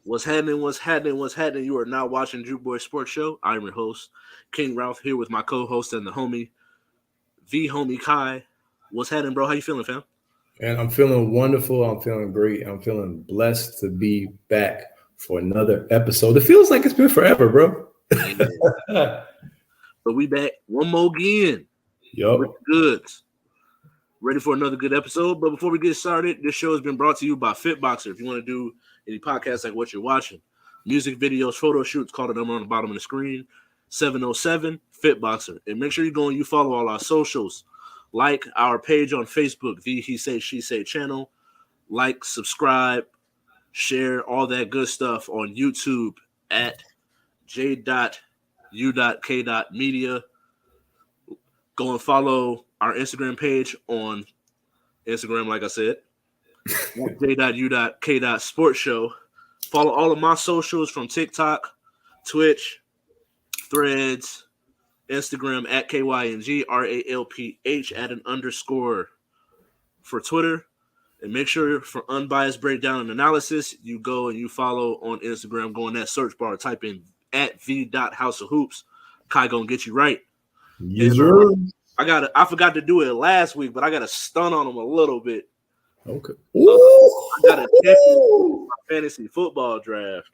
What's happening? What's happening? What's happening? You are now watching Juke Boy Sports Show. I'm your host, King Ralph, here with my co-host and the homie Kai. What's happening, bro? How you feeling, fam? And I'm feeling wonderful. I'm feeling great. I'm feeling blessed to be back for another episode. It feels like it's been forever, bro. Yeah. But we back one more again. Yup. Goods. Ready for another good episode. But before we get started, this show has been brought to you by Fitboxer. If you want to do any podcasts like what you're watching, music videos, photo shoots, call the number on the bottom of the screen, 707 Fitboxer. And make sure you go and you follow all our socials. Like our page on Facebook, the He Say She Say channel. Like, subscribe, share, all that good stuff on YouTube at J.U.K. Media. Go and follow our Instagram page on Instagram, like I said, J.U.K. Sports Show. Follow all of my socials from TikTok, Twitch, Threads, Instagram at KYNGRALPH @_ for Twitter. And make sure for unbiased breakdown and analysis, you go and you follow on Instagram. Go in that search bar, type in at @v.houseofhoops. Kai gonna get you right. Yes, sir. I forgot to do it last week, but I got to stun on him a little bit. Okay. I got a champion fantasy football draft.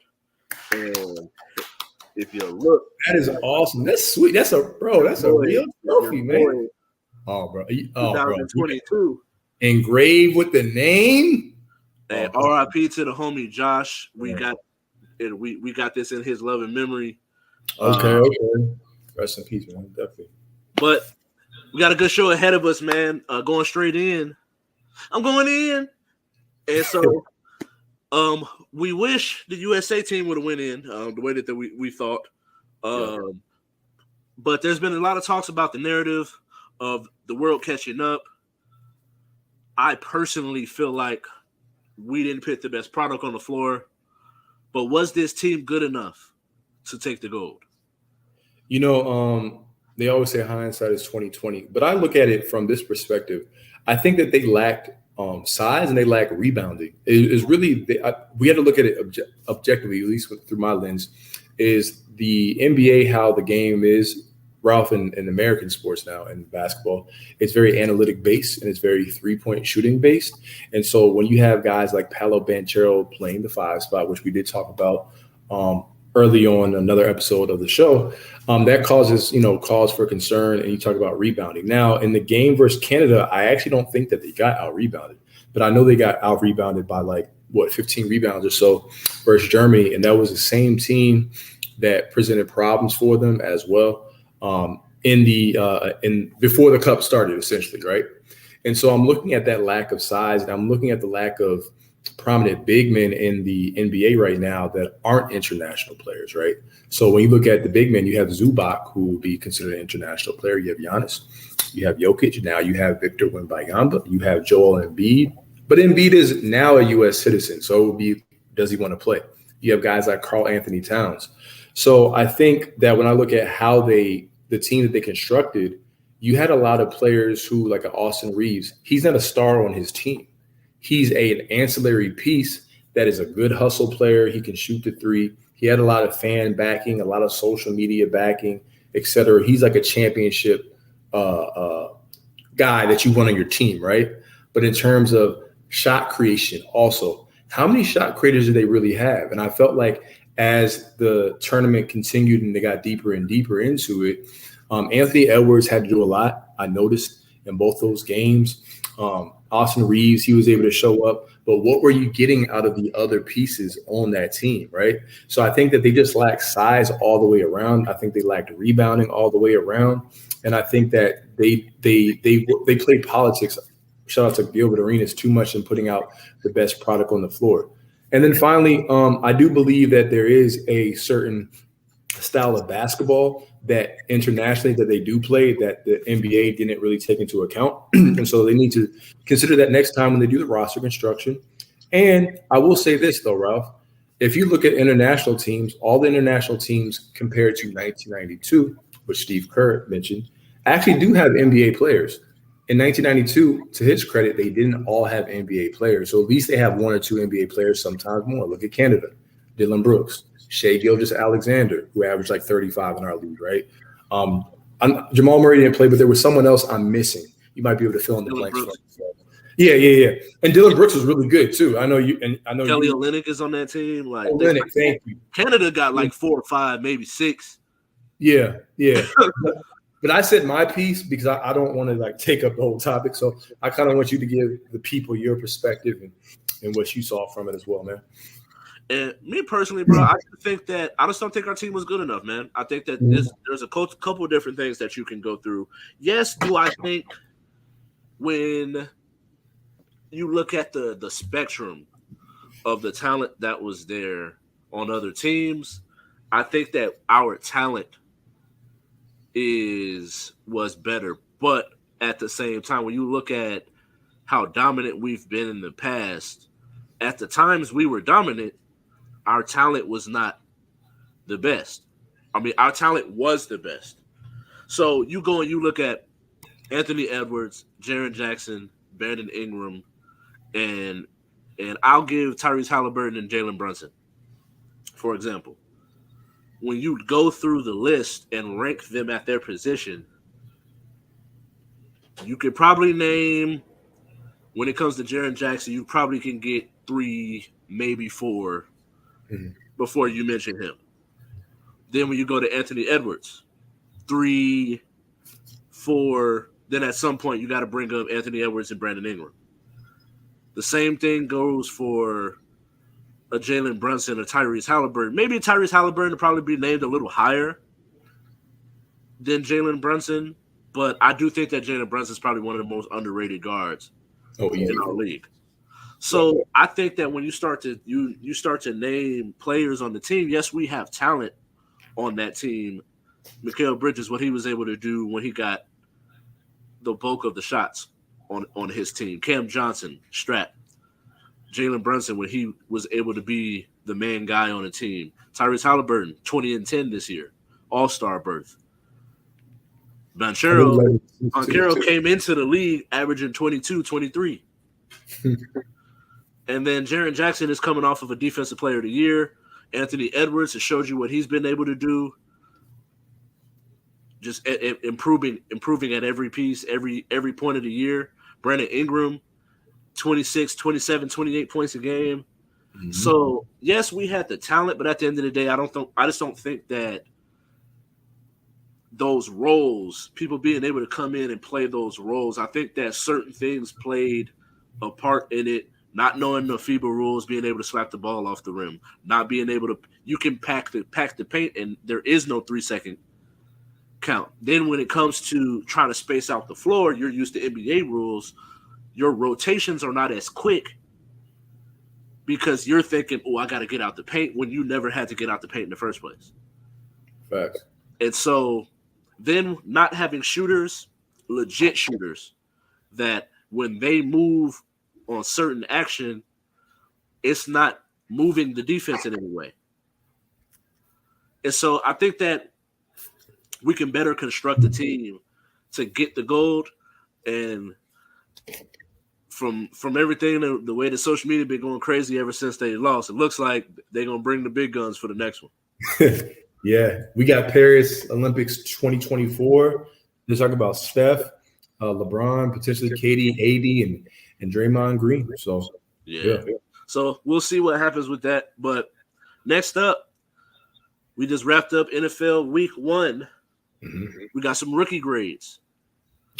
And if you look, that is awesome. That's sweet. That's a real trophy, man. Oh, bro. 2022. Engraved with the name. And RIP to the homie Josh. We got this in his love and memory. Okay. Rest in peace, man. Definitely. But we got a good show ahead of us, man. Going straight in. I'm going in. And so we wish the USA team would have went in the way that we thought. But there's been a lot of talks about the narrative of the world catching up. I personally feel like we didn't put the best product on the floor. But was this team good enough to take the gold? You know, they always say hindsight is 20/20, but I look at it from this perspective. I think that they lacked size and they lacked rebounding. We had to look at it objectively, at least through my lens. Is the NBA how the game is, Ralph, in American sports now and basketball? It's very analytic based and it's very 3-point shooting based. And so when you have guys like Paolo Banchero playing the 5 spot, which we did talk about early on another episode of the show, that causes, cause for concern. And you talk about rebounding. Now, in the game versus Canada, I actually don't think that they got out-rebounded. But I know they got out-rebounded by 15 rebounds or so versus Germany. And that was the same team that presented problems for them as well before the cup started, essentially, right? And so I'm looking at that lack of size, and I'm looking at the lack of prominent big men in the NBA right now that aren't international players, right? So when you look at the big men, you have Zubac, who would be considered an international player. You have Giannis. You have Jokic. Now you have Victor Wembanyama. You have Joel Embiid. But Embiid is now a U.S. citizen, so it would be, does he want to play? You have guys like Karl Anthony Towns. So I think that when I look at how the team that they constructed, you had a lot of players who, like Austin Reeves, he's not a star on his team. He's an ancillary piece that is a good hustle player. He can shoot the 3. He had a lot of fan backing, a lot of social media backing, et cetera. He's like a championship guy that you want on your team, right? But in terms of shot creation also, how many shot creators do they really have? And I felt like as the tournament continued and they got deeper and deeper into it, Anthony Edwards had to do a lot. I noticed in both those games. Austin Reeves, he was able to show up, but what were you getting out of the other pieces on that team, right? So I think that they just lacked size all the way around. I think they lacked rebounding all the way around, and I think that they played politics. Shout out to Gilbert Arenas too much in putting out the best product on the floor. And then finally, I do believe that there is a certain style of basketball that internationally that they do play that the NBA didn't really take into account. And so they need to consider that next time when they do the roster construction. And I will say this, though, Ralph, if you look at international teams, all the international teams compared to 1992, which Steve Kerr mentioned, actually do have NBA players. In 1992, to his credit, they didn't all have NBA players. So at least they have 1 or 2 NBA players, sometimes more. Look at Canada. Dylan Brooks, Shea Gilgeous-Alexander, who averaged like 35 in our league, right? Jamal Murray didn't play, but there was someone else I'm missing. You might be able to fill in the blanks for me. Yeah. And Dylan Brooks was really good too. I know you. And I know Kelly Olynyk is on that team. Like Olynyk, thank you. Canada got like 4 or 5, maybe 6. Yeah. But I said my piece because I don't want to like take up the whole topic. So I kind of want you to give the people your perspective and what you saw from it as well, man. And me personally, bro, I just don't think our team was good enough, man. I think that there's a couple of different things that you can go through. Yes, do I think when you look at the spectrum of the talent that was there on other teams, I think that our talent was better. But at the same time, when you look at how dominant we've been in the past, at the times we were dominant, our talent was not the best. I mean, our talent was the best. So you go and you look at Anthony Edwards, Jaren Jackson, Brandon Ingram, and I'll give Tyrese Halliburton and Jalen Brunson, for example. When you go through the list and rank them at their position, you could probably name, when it comes to Jaren Jackson, you probably can get 3, maybe 4 before you mention him. Then when you go to Anthony Edwards, 3, 4, then at some point you got to bring up Anthony Edwards and Brandon Ingram. The same thing goes for a Jalen Brunson or Tyrese Halliburton. Maybe Tyrese Halliburton will probably be named a little higher than Jalen Brunson, but I do think that Jalen Brunson is probably one of the most underrated guards in our league. So I think that when you start to name players on the team, yes, we have talent on that team. Mikal Bridges, what he was able to do when he got the bulk of the shots on his team. Cam Johnson, Strat. Jalen Brunson, when he was able to be the main guy on the team. Tyrese Halliburton, 20-10 this year. All-star berth. Banchero came into the league averaging 22, 23. And then Jaren Jackson is coming off of a Defensive Player of the Year. Anthony Edwards has showed you what he's been able to do. Just improving at every piece, every point of the year. Brandon Ingram, 26, 27, 28 points a game. Mm-hmm. So, yes, we had the talent, but at the end of the day, I just don't think that those roles, people being able to come in and play those roles, I think that certain things played a part in it. Not knowing the FIBA rules, being able to slap the ball off the rim, not being able to – you can pack the paint, and there is no 3-second count. Then when it comes to trying to space out the floor, you're used to NBA rules. Your rotations are not as quick because you're thinking, I got to get out the paint, when you never had to get out the paint in the first place. Facts. And so then not having shooters, legit shooters, that when they move on certain action, it's not moving the defense in any way. And so I think that we can better construct the team to get the gold. And from everything, the way the social media been going crazy ever since they lost, it looks like they're going to bring the big guns for the next one. Yeah. We got Paris Olympics 2024. They're talking about Steph, LeBron, potentially KD, AD, and Draymond Green. So, yeah. So we'll see what happens with that. But next up, we just wrapped up NFL Week 1. Mm-hmm. We got some rookie grades.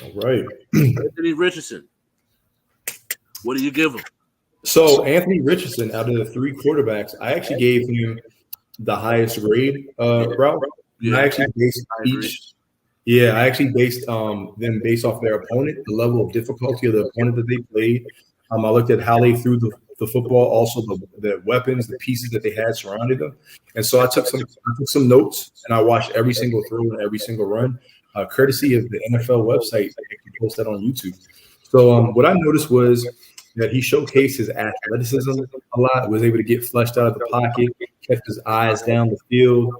All right. Anthony Richardson. What do you give him? So Anthony Richardson, out of the 3 quarterbacks, I actually gave him the highest grade route. Yeah, I actually based them based off their opponent, the level of difficulty of the opponent that they played. I looked at how they threw the football, also the weapons, the pieces that they had surrounded them. And so I took some notes and I watched every single throw and every single run, courtesy of the NFL website. I can post that on YouTube. So what I noticed was that he showcased his athleticism a lot, was able to get flushed out of the pocket, kept his eyes down the field.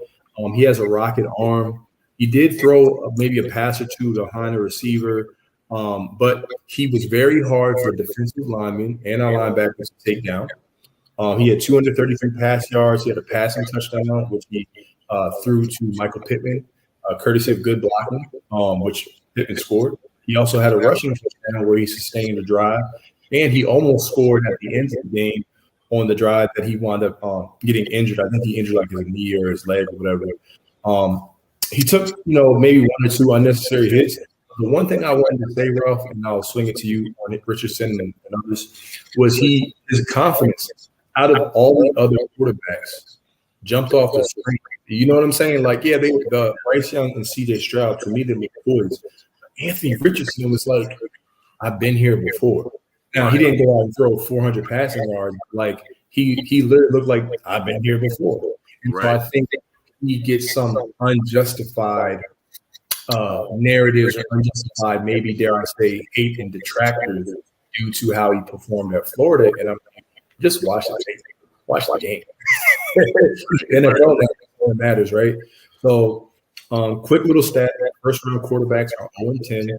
He has a rocket arm. He did throw maybe a pass or two behind a receiver, but he was very hard for defensive linemen and our linebackers to take down. He had 233 pass yards. He had a passing touchdown, which he threw to Michael Pittman, courtesy of good blocking, which Pittman scored. He also had a rushing touchdown where he sustained a drive, and he almost scored at the end of the game on the drive that he wound up getting injured. I think he injured like his knee or his leg or whatever. He took, maybe one or two unnecessary hits. The one thing I wanted to say, Ralph, and I'll swing it to you on it, Richardson and others, was his confidence out of all the other quarterbacks jumped off the screen. You know what I'm saying? Like, yeah, the Bryce Young and C.J. Stroud, to me, they were boys. Anthony Richardson was like, I've been here before. Now, he didn't go out and throw 400 passing yards. Like, he literally looked like, I've been here before. And so I think he gets some unjustified narratives or unjustified, maybe dare I say, hate and detractors due to how he performed at Florida. And I'm like, just watch the game. NFL, that's what matters, right? So, quick little stat: first-round quarterbacks are 0-10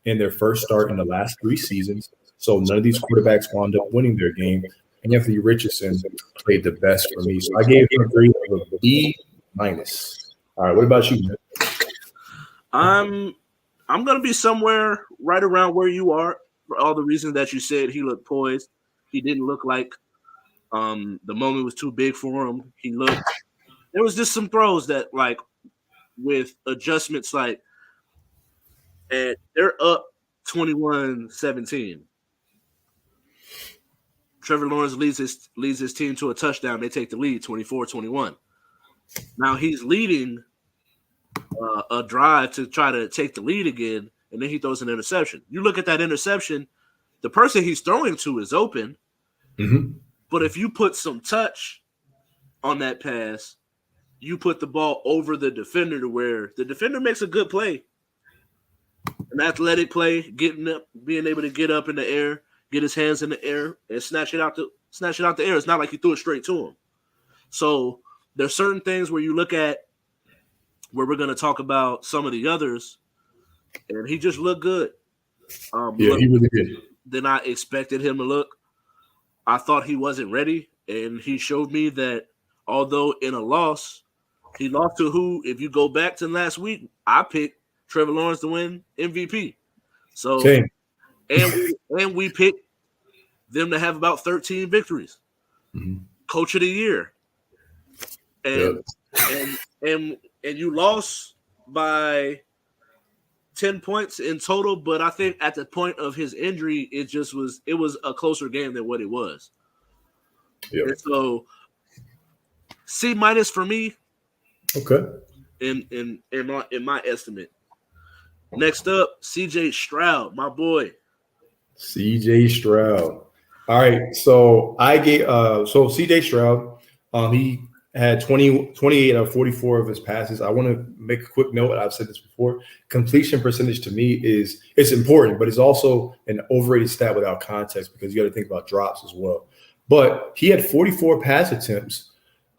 in their first start in the last 3 seasons. So none of these quarterbacks wound up winning their game. And Anthony Richardson played the best for me. So I gave him a grade of a B-. All right, what about you, man? I'm gonna be somewhere right around where you are for all the reasons that you said. He looked poised. He didn't look like the moment was too big for him. There was just some throws that, like, with adjustments, like, and they're up 21-17. Trevor Lawrence leads his team to a touchdown. They take the lead 24-21. Now he's leading a drive to try to take the lead again, and then he throws an interception. You look at that interception, the person he's throwing to is open, but if you put some touch on that pass, you put the ball over the defender to where the defender makes a good play, an athletic play, getting up, being able to get up in the air, get his hands in the air, and snatch it out the air. It's not like he threw it straight to him. So there's certain things where you look at where we're going to talk about some of the others, and he just looked good. He really did. Than I expected him to look. I thought he wasn't ready, and he showed me that although in a loss, he lost to who, if you go back to last week, I picked Trevor Lawrence to win MVP. So, same. and we picked them to have about 13 victories. Coach of the year. And you lost by 10 points in total, but I think at the point of his injury, it was a closer game than what it was. And so C- for me. Okay. In my estimate. Next up, C.J. Stroud, my boy. C.J. Stroud. All right, so I gave C.J. Stroud, he had 28 out of 44 of his passes. I want to make a quick note. I've said this before. Completion percentage to me it's important, but it's also an overrated stat without context because you got to think about drops as well. But he had 44 pass attempts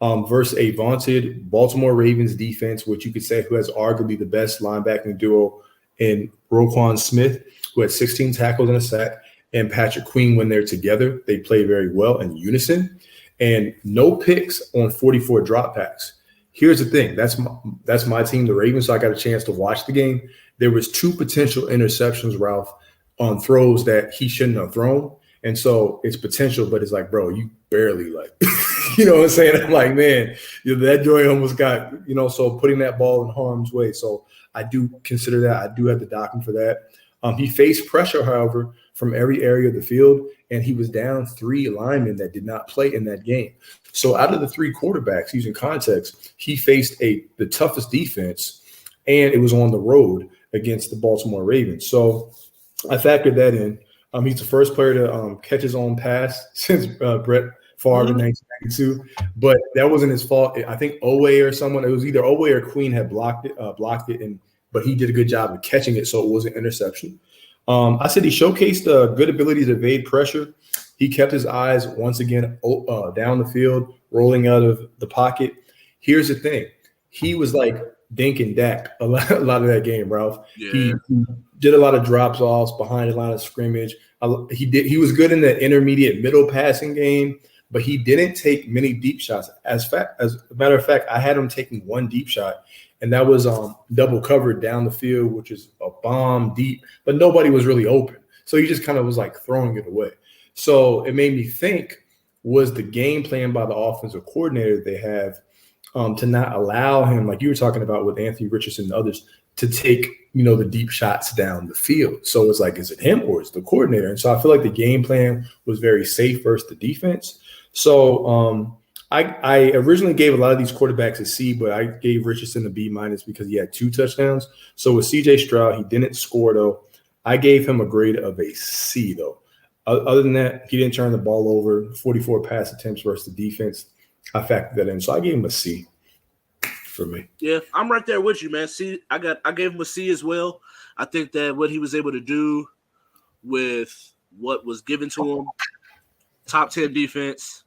versus a vaunted Baltimore Ravens defense, which you could say who has arguably the best linebacking duo in Roquan Smith, who had 16 tackles and a sack, and Patrick Queen. When they're together, they play very well in unison. And no picks on 44 dropbacks. Here's the thing. That's my team, the Ravens, so I got a chance to watch the game. There was 2 potential interceptions, Ralph, on throws that he shouldn't have thrown. And so it's potential, but it's like, bro, you barely you know what I'm saying? I'm like, man, that joy almost got, so putting that ball in harm's way. So I do consider that. I do have to dock him for that. He faced pressure, however, from every area of the field, and he was down 3 linemen that did not play in that game. So out of the 3 quarterbacks, using context, he faced the toughest defense, and it was on the road against the Baltimore Ravens. So I factored that in. He's the first player to catch his own pass since Brett Favre in 1992, but that wasn't his fault. I think Oweh or someone, it was either Oweh or Queen had blocked it, but he did a good job of catching it, so it was an interception. I said he showcased a good ability to evade pressure. He kept his eyes once again down the field, rolling out of the pocket. Here's the thing. He was like Dink and Dak a lot of that game, Ralph. Yeah. He did a lot of drops offs behind the line of scrimmage. He was good in the intermediate middle passing game, but he didn't take many deep shots. As a matter of fact, I had him taking one deep shot, and that was double covered down the field, which is a bomb deep, but nobody was really open. So he just kind of was like throwing it away. So it made me think, was the game plan by the offensive coordinator they have to not allow him, like you were talking about with Anthony Richardson and others, to take, the deep shots down the field. So it's like, is it him or is it the coordinator? And so I feel like the game plan was very safe versus the defense. So I originally gave a lot of these quarterbacks a C, but I gave Richardson a B- because he had 2 touchdowns. So with CJ Stroud, he didn't score though. I gave him a grade of a C though. Other than that, he didn't turn the ball over, 44 pass attempts versus the defense. I factored that in. So I gave him a C for me. Yeah, I'm right there with you, man. C, I gave him a C as well. I think that what he was able to do with what was given to him, top 10 defense,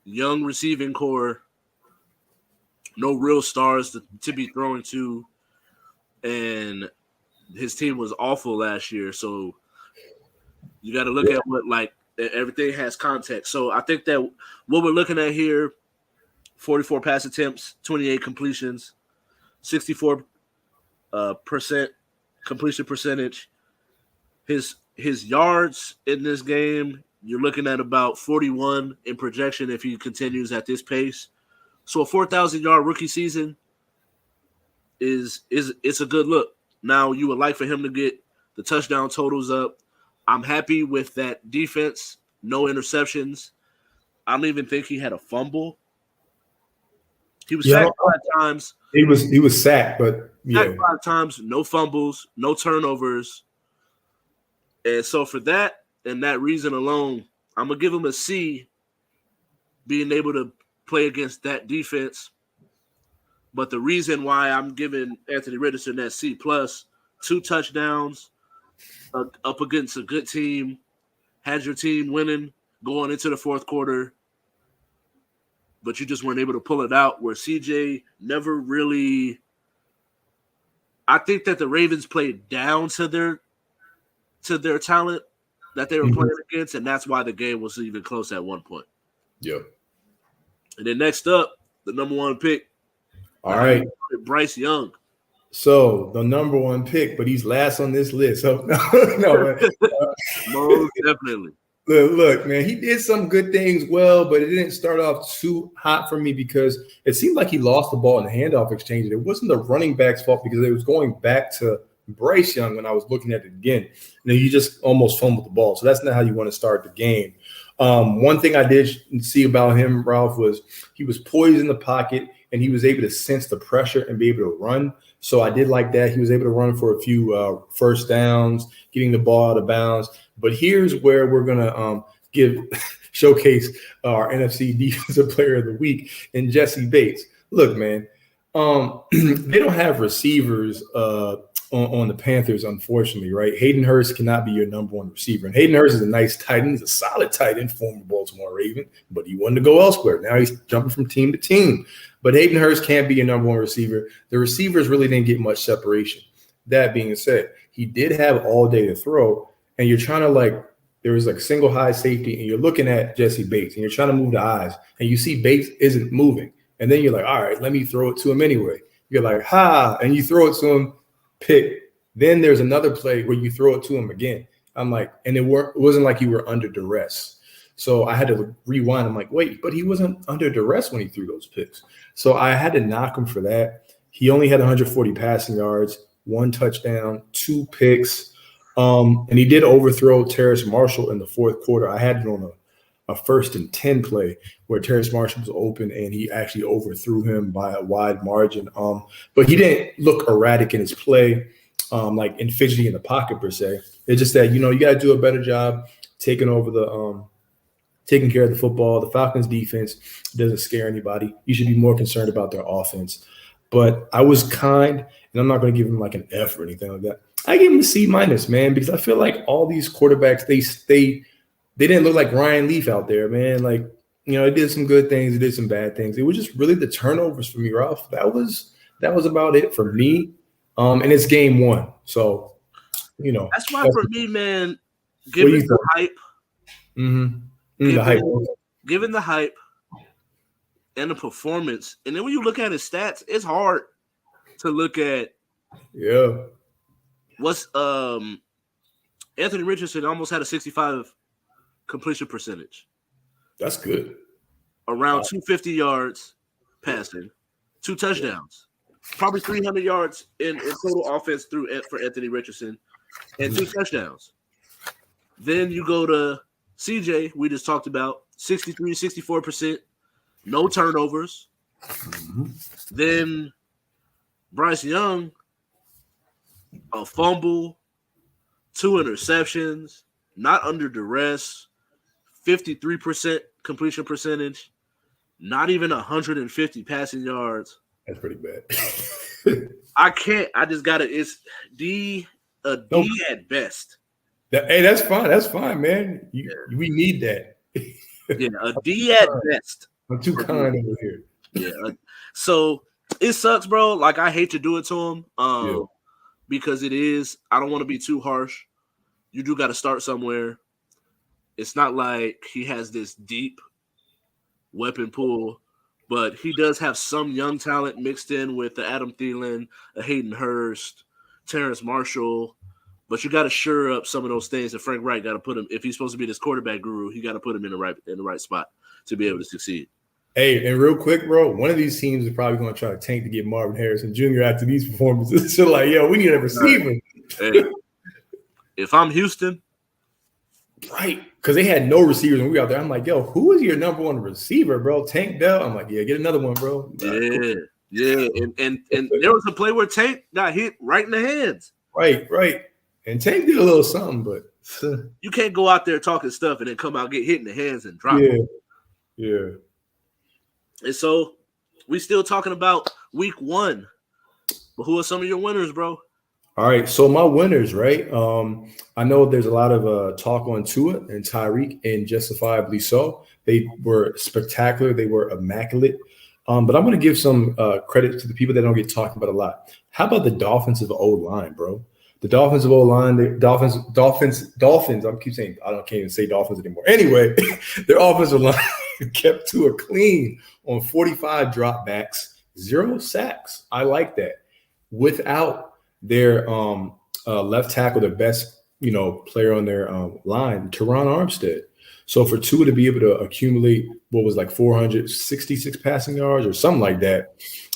young receiving core, no real stars to be thrown to, and his team was awful last year. So you got to look at what, like, everything has context. So I think that what we're looking at here, 44 pass attempts, 28 completions, 64% completion percentage. His yards in this game, you're looking at about 41 in projection if he continues at this pace. So a 4,000-yard rookie season it's a good look. Now you would like for him to get the touchdown totals up. I'm happy with that defense. No interceptions. I don't even think he had a fumble. He was sacked 5 times. He was sacked, but sacked 5 times, no fumbles, no turnovers. And so for that and that reason alone, I'm gonna give him a C, being able to play against that defense. But the reason why I'm giving Anthony Richardson that C+, 2 touchdowns up against a good team, had your team winning going into the fourth quarter, but you just weren't able to pull it out, where CJ never really – I think that the Ravens played down to their talent that they were playing against, and that's why the game was even close at one point. Yep. And then next up, the number 1 pick. All right. Bryce Young. So the number 1 pick, but he's last on this list. So no, most definitely. Look, man, he did some good things well, but it didn't start off too hot for me because it seemed like he lost the ball in the handoff exchange. It wasn't the running back's fault because it was going back to Bryce Young when I was looking at it again. And then he just almost fumbled the ball. So that's not how you want to start the game. One thing I did see about him, Ralph, was he was poised in the pocket and he was able to sense the pressure and be able to run. So I did like that. He was able to run for a few first downs, getting the ball out of bounds. But here's where we're going to showcase our NFC Defensive Player of the Week in Jesse Bates. Look, man, they don't have receivers on the Panthers, unfortunately, right? Hayden Hurst cannot be your number 1 receiver. And Hayden Hurst is a nice tight end. He's a solid tight end, former Baltimore Raven, but he wanted to go elsewhere. Now he's jumping from team to team. But Hayden Hurst can't be your number 1 receiver. The receivers really didn't get much separation. That being said, he did have all day to throw, and you're trying to there was single high safety, and you're looking at Jesse Bates, and you're trying to move the eyes, and you see Bates isn't moving. And then you're like, all right, let me throw it to him anyway. You're like, and you throw it to him, pick. Then there's another play where you throw it to him again. I'm like, and it wasn't like you were under duress. So I had to rewind. I'm like, wait, but he wasn't under duress when he threw those picks. So I had to knock him for that. He only had 140 passing yards, 1 touchdown, 2 picks. And he did overthrow Terrace Marshall in the fourth quarter. I had it on a 1st and 10 play where Terrace Marshall was open and he actually overthrew him by a wide margin. But he didn't look erratic in his play, like in fidgeting in the pocket per se. It's just that, you got to do a better job taking over taking care of the football. The Falcons defense doesn't scare anybody. You should be more concerned about their offense. But I was kind, and I'm not going to give him an F or anything like that. I gave him a C-, man, because I feel like all these quarterbacks, they didn't look like Ryan Leaf out there, man. They did some good things, they did some bad things. It was just really the turnovers for me, Ralph. That was about it for me. And it's game 1. So, That's why for me, man, give it the hype. Mm-hmm. The hype. given the hype and the performance, and then when you look at his stats, it's hard to look at. Yeah. What's Anthony Richardson almost had a 65 completion percentage. That's good. Around 250 yards passing, 2 touchdowns, probably 300 yards in total offense for Anthony Richardson, and 2 touchdowns. Then you go to CJ, we just talked about, 63, 64%, no turnovers. Mm-hmm. Then Bryce Young, a fumble, 2 interceptions, not under duress, 53% completion percentage, not even 150 passing yards. That's pretty bad. I can't. I just got to. It's D at best. Hey, that's fine. That's fine, man. We need that. Yeah, a D at best. I'm too kind over here. Yeah. So it sucks, bro. Like, I hate to do it to him because it is. I don't want to be too harsh. You do got to start somewhere. It's not like he has this deep weapon pool, but he does have some young talent mixed in with the Adam Thielen, a Hayden Hurst, Terrence Marshall. But you got to shore up some of those things. And Frank Wright got to put him, if he's supposed to be this quarterback guru, he got to put him in the right spot to be able to succeed. Hey, and real quick, bro, one of these teams is probably going to try to tank to get Marvin Harrison Jr. after these performances. So, like, yo, we need a receiver. Hey, if I'm Houston. Right, because they had no receivers when we were out there. I'm like, yo, who is your number one receiver, bro? Tank Dell? I'm like, yeah, get another one, bro. Yeah. And there was a play where Tank got hit right in the hands. Right. And Tank did a little something, but you can't go out there talking stuff and then come out, get hit in the hands and drop it. Yeah. And so we still talking about week 1. But who are some of your winners, bro? All right, so my winners, right? I know there's a lot of talk on Tua and Tyreek, and justifiably so. They were spectacular. They were immaculate. But I'm going to give some credit to the people that don't get talked about a lot. How about the Dolphins' O-line, bro? The Dolphins' O-line, the Dolphins. I keep saying, can't even say Dolphins anymore. Anyway, their offensive line kept Tua clean on 45 dropbacks, 0 sacks. I like that. Without their left tackle, the best player on their line, Teron Armstead. So for Tua to be able to accumulate what was like 466 passing yards or something like that,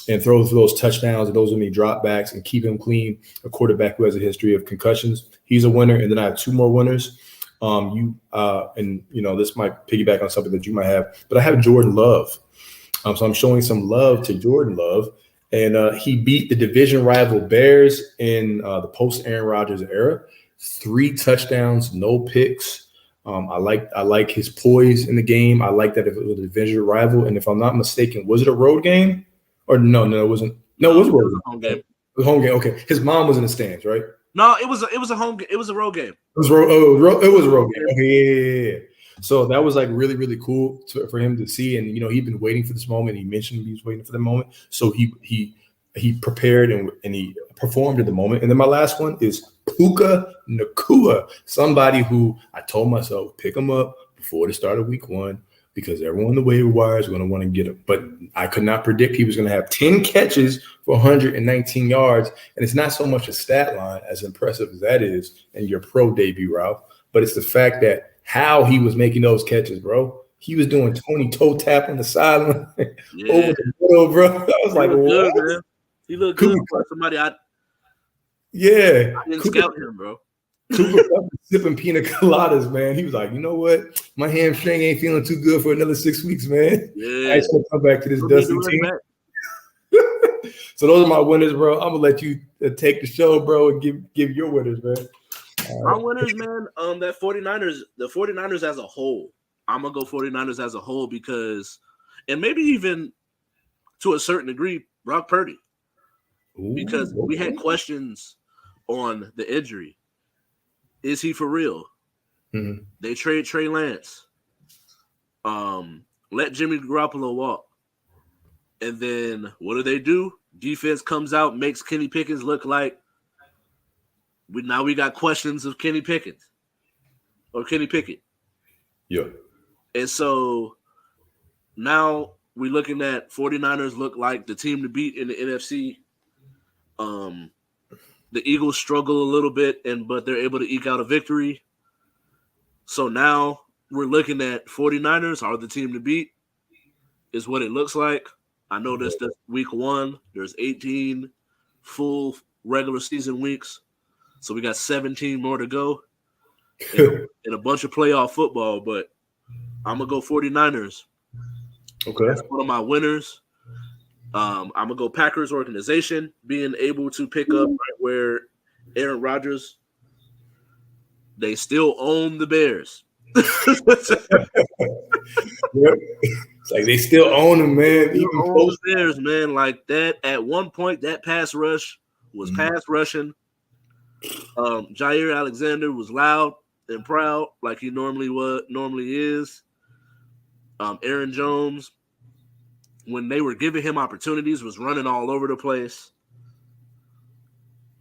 and throw those touchdowns and those many dropbacks and keep him clean, a quarterback who has a history of concussions, he's a winner. And then I have 2 more winners. This might piggyback on something that you might have, but I have Jordan Love. So I'm showing some love to Jordan Love. And he beat the division rival Bears in the post-Aaron Rodgers era. 3 touchdowns, no picks. I like his poise in the game. I like that it was a division rival. And if I'm not mistaken, was it a road game? Or no, it wasn't. No, it was a road game. Home game. It was a home game. Okay, his mom was in the stands, right? No, it was a home. It was a road game. It was a road game. Okay, yeah. So that was like really, really cool for him to see. And he'd been waiting for this moment. He mentioned he was waiting for the moment. So he prepared and he performed at the moment. And then my last one is Puka Nacua, somebody who I told myself pick him up before the start of week 1 because everyone on the waiver wire is going to want to get him. But I could not predict he was going to have 10 catches for 119 yards. And it's not so much a stat line, as impressive as that is in your pro debut, Ralph, but it's the fact that how he was making those catches, bro. He was doing Tony toe tap on the sideline over the middle, bro. I was like, what? Good, man. He looked good for somebody I didn't scout him, bro. Cooper sipping pina coladas, man. He was like, you know what? My hamstring ain't feeling too good for another 6 weeks, man. Yeah. I just want to come back to this dusty team. So those are my winners, bro. I'm gonna let you take the show, bro, and give your winners, man. My winners, man. The 49ers as a whole. I'm gonna go 49ers as a whole because, and maybe even to a certain degree, Brock Purdy. Because we had questions on the injury. Is he for real? Mm-hmm. They trade Trey Lance. Let Jimmy Garoppolo walk. And then what do? Defense comes out, makes Kenny Pickens look like we got questions of Kenny Pickett. Yeah. And so now we're looking at 49ers look like the team to beat in the NFC. The Eagles struggle a little bit, but they're able to eke out a victory. So now we're looking at 49ers are the team to beat, is what it looks like. I know this week 1. There's 18 full regular season weeks. So we got 17 more to go and a bunch of playoff football, but I'm going to go 49ers. Okay. That's one of my winners. I'm going to go Packers organization, being able to pick up right where Aaron Rodgers, they still own the Bears. Yep. It's like they still own them, man. They own the Bears, man. Like that, at one point, that pass rush was pass rushing. Jair Alexander was loud and proud, like he normally is. Aaron Jones, when they were giving him opportunities, was running all over the place.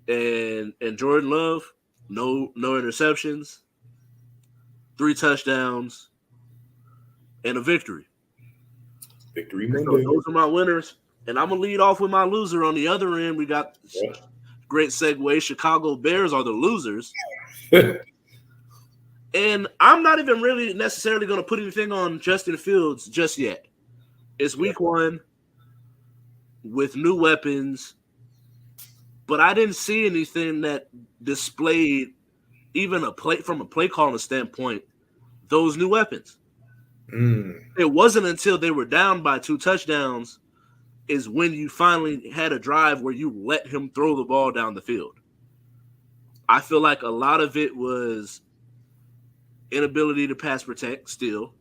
And Jordan Love, no interceptions, 3 touchdowns, and a victory. Victory So Monday. those are my winners. And I'm going to lead off with my loser. On the other end, we got great segue. Chicago Bears are the losers. And I'm not even really necessarily going to put anything on Justin Fields just yet. It's week 1 with new weapons. But I didn't see anything that displayed even from a play calling standpoint, those new weapons. It wasn't until they were down by 2 touchdowns is when you finally had a drive where you let him throw the ball down the field. I feel like a lot of it was inability to pass protect still,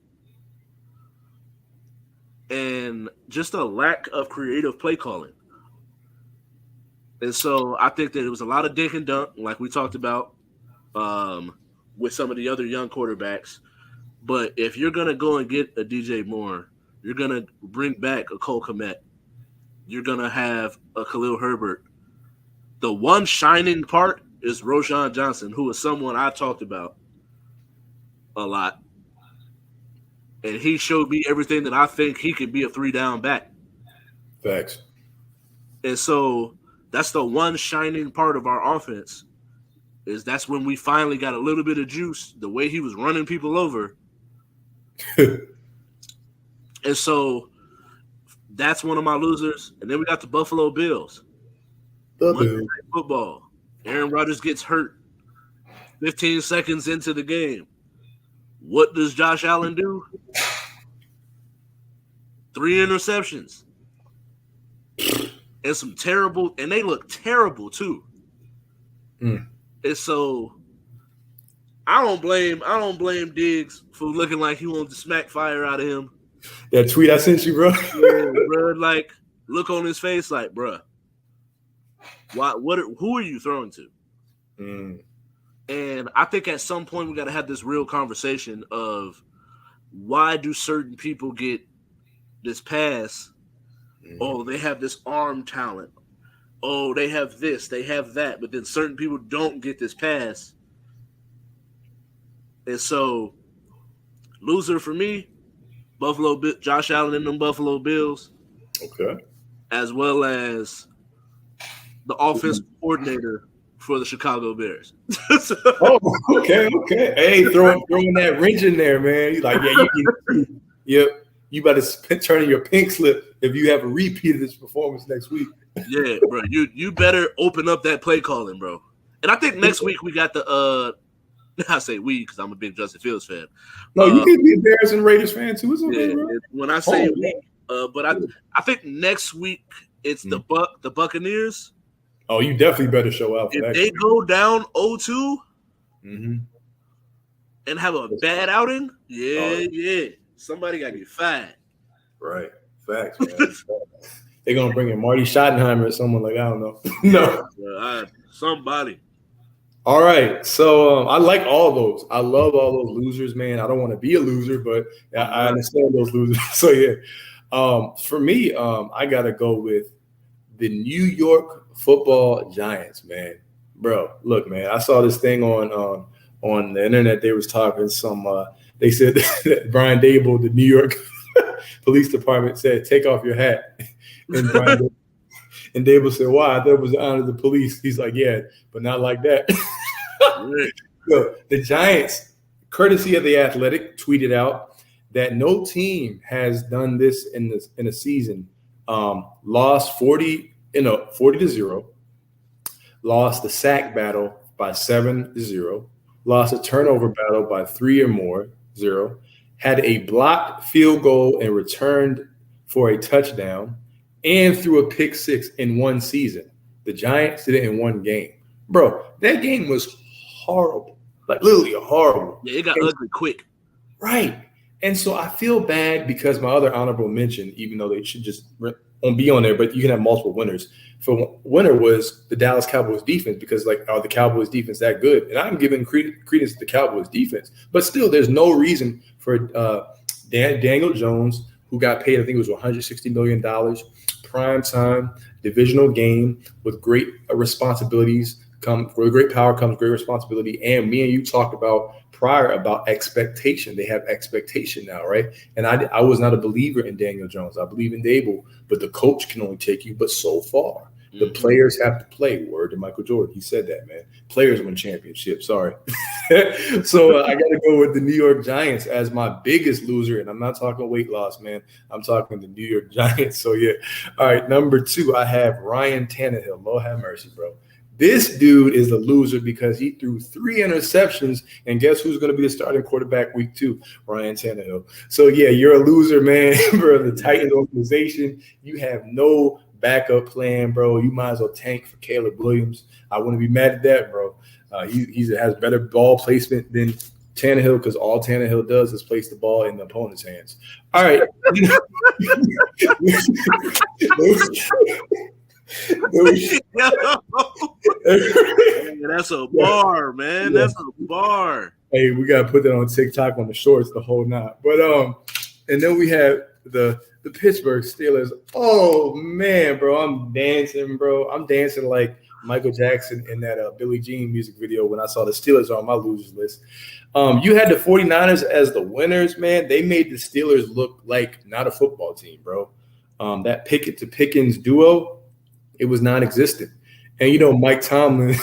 and just a lack of creative play calling. And so I think that it was a lot of dink and dunk, like we talked about with some of the other young quarterbacks. But if you're going to go and get a DJ Moore, you're going to bring back a Cole Kmet, you're going to have a Khalil Herbert. The one shining part is Roschon Johnson, who is someone I talked about a lot. And he showed me everything that I think he could be a 3-down back. Facts. And so that's the one shining part of our offense, is that's when we finally got a little bit of juice, the way he was running people over. And so that's one of my losers. And then we got the Buffalo Bills. Monday Night Football. Aaron Rodgers gets hurt 15 seconds into the game. What does Josh Allen do? 3 interceptions. And some terrible, and they look terrible too. And so I don't blame Diggs for looking like he wanted to smack fire out of him. That tweet I sent you, bro. Yeah, bro, like look on his face, like, bro, who are you throwing to? And I think at some point we got to have this real conversation of why do certain people get this pass? Oh, they have this arm talent. Oh, they have this, they have that, but then certain people don't get this pass. And so, loser for me, Josh Allen and them Buffalo Bills. Okay. As well as the offensive coordinator for the Chicago Bears. Oh, okay. Hey, throwing that wrench in there, man. Like, you better turn in your pink slip if you have a repeat of this performance next week. Yeah, bro. You better open up that play calling, bro. And I think next week we got the I say we because I'm a big Justin Fields fan. No, you can be a Bears and Raiders fan too. It's okay, yeah, bro. When I say we, but I think next week it's the Buccaneers. Oh, you definitely better show out for that. If they go down 0-2 and have a bad outing, yeah. Somebody got to get fired. Right. Facts, man. They're going to bring in Marty Schottenheimer or someone like, I don't know. No. Somebody. All right. So I like all those. I love all those losers, man. I don't want to be a loser, but I understand those losers. So, yeah. For me, I got to go with the New York Football Giants, man. Bro, look, man, I saw this thing on the internet. They was talking they said that Brian Dable, the New York police department said, "Take off your hat." And and Dable said, "Why? I thought it was the honor of the police." He's like, "Yeah, but not like that." Right. So the Giants, courtesy of The Athletic, tweeted out that no team has done this in a season. Lost 40-0, lost the sack battle by 7-0, lost a turnover battle by 3 or more, 0, had a blocked field goal and returned for a touchdown, and threw a pick six in one season. The Giants did it in one game. Bro, that game was horrible. Like literally horrible. Yeah, it got ugly quick. Right. And so I feel bad because my other honorable mention, even though they should just won't be on there, but you can have multiple winners. For winner was the Dallas Cowboys defense because, like, are the Cowboys defense that good? And I'm giving credence to the Cowboys defense. But still, there's no reason for Daniel Jones, who got paid, I think it was $160 million, prime time, divisional game with great responsibilities. With great power comes great responsibility. And me and you talked about prior about expectation. They have expectation now, right? And I was not a believer in Daniel Jones. I believe in Dable, but the coach can only take you but so far. The players have to play. Word to Michael Jordan. He said that, man. Players win championships. Sorry. So I got to go with the New York Giants as my biggest loser. And I'm not talking weight loss, man. I'm talking the New York Giants. So, yeah. All right. Number 2, I have Ryan Tannehill. Lord have mercy, bro. This dude is a loser because he threw 3 interceptions, and guess who's going to be the starting quarterback week 2? Ryan Tannehill. So, yeah, you're a loser, man, for the Titans organization. You have no backup plan, bro. You might as well tank for Caleb Williams. I wouldn't be mad at that, bro. He has better ball placement than Tannehill because all Tannehill does is place the ball in the opponent's hands. All right. That's a bar, man. Yeah. That's a bar. Hey, we gotta put that on TikTok on the shorts, the whole knot. But and then we have the Pittsburgh Steelers. Oh man, bro, I'm dancing, bro. I'm dancing like Michael Jackson in that Billie Jean music video when I saw the Steelers on my losers list. You had the 49ers as the winners, man. They made the Steelers look like not a football team, bro. That Pickett to Pickens duo, it was non-existent. And, you know, Mike Tomlin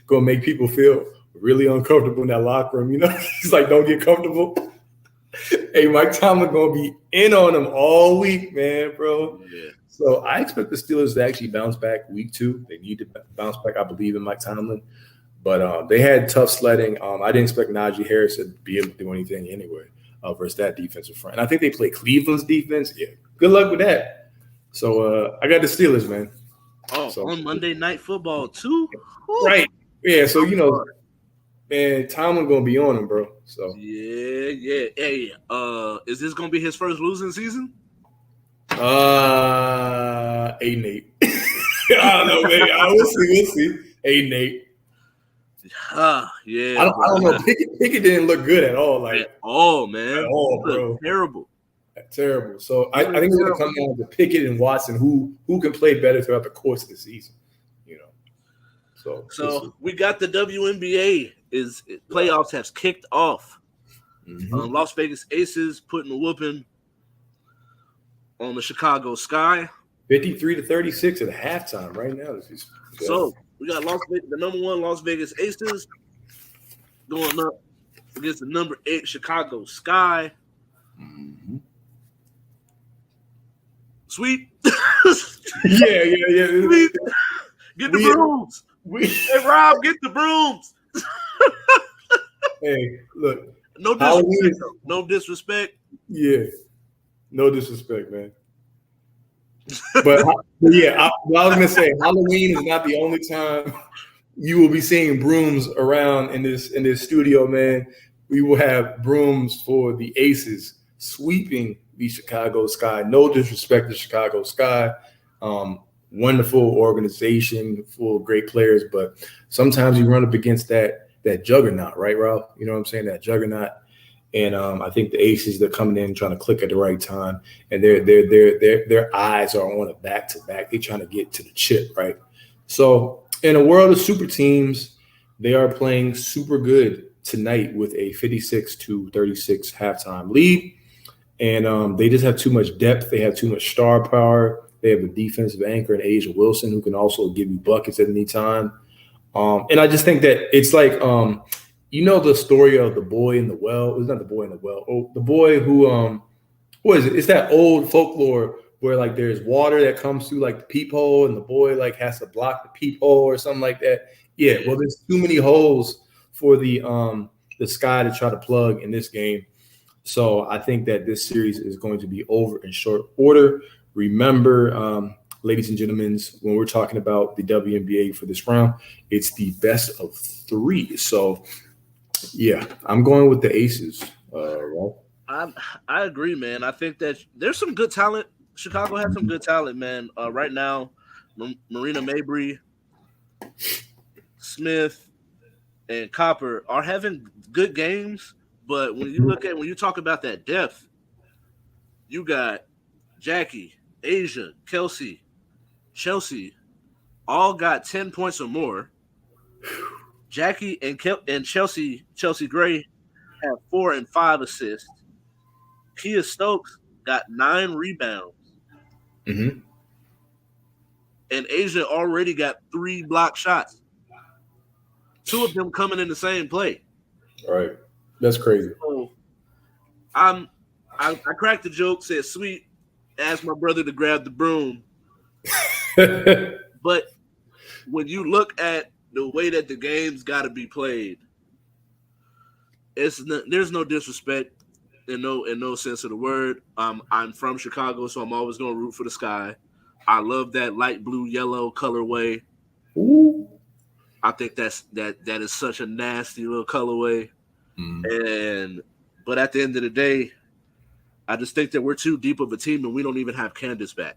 going to make people feel really uncomfortable in that locker room. You know, he's like, don't get comfortable. Hey, Mike Tomlin going to be in on them all week, man, bro. Yeah. So I expect the Steelers to actually bounce back week 2. They need to bounce back. I believe in Mike Tomlin. But they had tough sledding. I didn't expect Najee Harris to be able to do anything anyway versus that defensive front. And I think they play Cleveland's defense. Yeah, good luck with that. So I got the Steelers, man. Oh, so, on Monday Night Football too? Ooh. Right. Yeah, so, you know, man, Tomlin going to be on him, bro. So Yeah. Hey, is this going to be his first losing season? 8-8. I don't know, man. We'll see. 8-8. Yeah. I don't know. Pickett didn't look good at all. Like at all, man. At all, bro. Terrible. Terrible. So I think it's going to come down to Pickett and Watson, who can play better throughout the course of the season. You know. So we got the WNBA playoffs has kicked off. Mm-hmm. Las Vegas Aces putting a whooping on the Chicago Sky. 53-36 at halftime right now. So we got the number 1 Las Vegas Aces going up against the number 8 Chicago Sky. Mm-hmm. Sweet. Yeah. Sweet. Get the brooms. Hey, Rob, get the brooms. Hey, look. No disrespect. Yeah. No disrespect, man. But yeah, I was going to say Halloween is not the only time you will be seeing brooms around in this studio, man. We will have brooms for the Aces sweeping the Chicago Sky. No disrespect to Chicago Sky. Wonderful organization, full of great players, but sometimes you run up against that juggernaut, right, Ralph? You know what I'm saying? That juggernaut. And I think the Aces, they're coming in trying to click at the right time, and their eyes are on a back-to-back. They're trying to get to the chip, right? So in a world of super teams, they are playing super good tonight with a 56-36 halftime lead. And they just have too much depth. They have too much star power. They have a defensive anchor in Asia Wilson who can also give you buckets at any time. And I just think that it's like, the story of the boy in the well. It's not the boy in the well. Oh, the boy who, what is it? It's that old folklore where like there's water that comes through like the peephole, and the boy like has to block the peephole or something like that. Yeah. Well, there's too many holes for the sky to try to plug in this game. So I think that this series is going to be over in short order. Remember, ladies and gentlemen, when we're talking about the WNBA for this round, it's the best of 3. So, yeah, I'm going with the Aces. Right? I agree, man. I think that there's some good talent. Chicago has some good talent, man. Right now, Marina Mabrey, Smith, and Copper are having good games. But when you talk about that depth, you got Jackie, Asia, Kelsey, Chelsea, all got 10 points or more. Jackie and Chelsea Gray have 4 and 5 assists. Kia Stokes got 9 rebounds. Mm-hmm. And Asia already got 3 block shots. 2 of them coming in the same play. All right. That's crazy. So I cracked the joke, said, "Sweet, asked my brother to grab the broom." But when you look at the way that the game's got to be played, there's no disrespect in no sense of the word. I'm from Chicago, so I'm always gonna root for the Sky. I love that light blue yellow colorway. Ooh. I think that is such a nasty little colorway. But at the end of the day, I just think that we're too deep of a team, and we don't even have Candace back.